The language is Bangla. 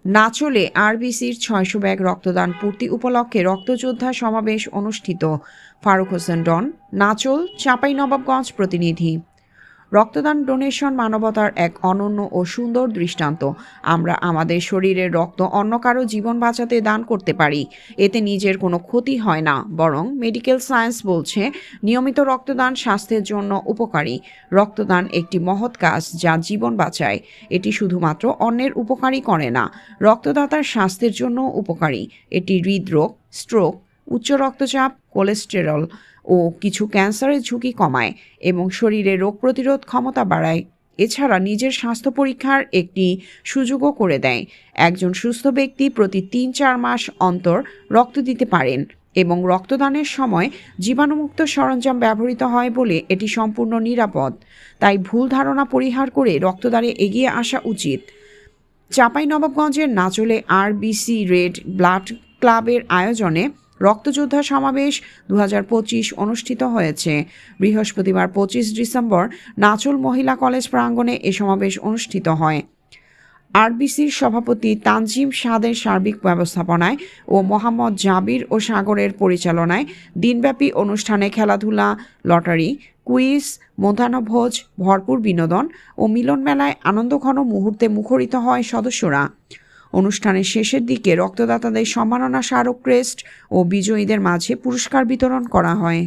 নাচলে আরবিসির ৬০০ ব্যাগ রক্তদান পূর্তি উপলক্ষে রক্তযোদ্ধা সমাবেশ অনুষ্ঠিত। ফারুক হোসেন ডন, নাচল, চাঁপাইনবাবগঞ্জ প্রতিনিধি। রক্তদান ডোনেশন মানবতার এক অনন্য ও সুন্দর দৃষ্টান্ত। আমরা আমাদের শরীরের রক্ত অন্য কারো জীবন বাঁচাতে দান করতে পারি। এতে নিজের কোনো ক্ষতি হয় না, বরং মেডিকেল সায়েন্স বলছে নিয়মিত রক্তদান স্বাস্থ্যের জন্য উপকারী। রক্তদান একটি মহৎ কাজ যা জীবন বাঁচায়। এটি শুধুমাত্র অন্যের উপকারী করে না, রক্তদাতার স্বাস্থ্যের জন্য উপকারী। এটি হৃদরোগ, স্ট্রোক, উচ্চ রক্তচাপ, কোলেস্টেরল ও কিছু ক্যান্সারের ঝুঁকি কমায় এবং শরীরে রোগ প্রতিরোধ ক্ষমতা বাড়ায়। এছাড়া নিজের স্বাস্থ্য পরীক্ষার একটি সুযোগও করে দেয়। একজন সুস্থ ব্যক্তি প্রতি ৩-৪ মাস অন্তর রক্ত দিতে পারেন এবং রক্তদানের সময় জীবাণুমুক্ত সরঞ্জাম ব্যবহৃত হয় বলে এটি সম্পূর্ণ নিরাপদ। তাই ভুল ধারণা পরিহার করে রক্তদানে এগিয়ে আসা উচিত। চাঁপাইনবাবগঞ্জের নাচলে আরবিসি রেড ব্লাড ক্লাবের আয়োজনে রক্তযোদ্ধা সমাবেশ ২০২৫ অনুষ্ঠিত হয়েছে। বৃহস্পতিবার ২৫ ডিসেম্বর নাচল মহিলা কলেজ প্রাঙ্গণে এ সমাবেশ অনুষ্ঠিত হয়। আরবিসির সভাপতি তানজিম সাদের সার্বিক ব্যবস্থাপনায় ও মোহাম্মদ জাবির ও সাগরের পরিচালনায় দিনব্যাপী অনুষ্ঠানে খেলাধুলা, লটারি, কুইজ, মধ্যাহ্নভোজ, ভরপুর বিনোদন ও মিলন মেলায় আনন্দঘন মুহূর্তে মুখরিত হয় সদস্যরা। অনুষ্ঠানের শেষের দিকে রক্তদাতাদের সম্মাননা স্মারক ক্রেস্ট ও বিজয়ীদের মাঝে পুরস্কার বিতরণ করা হয়।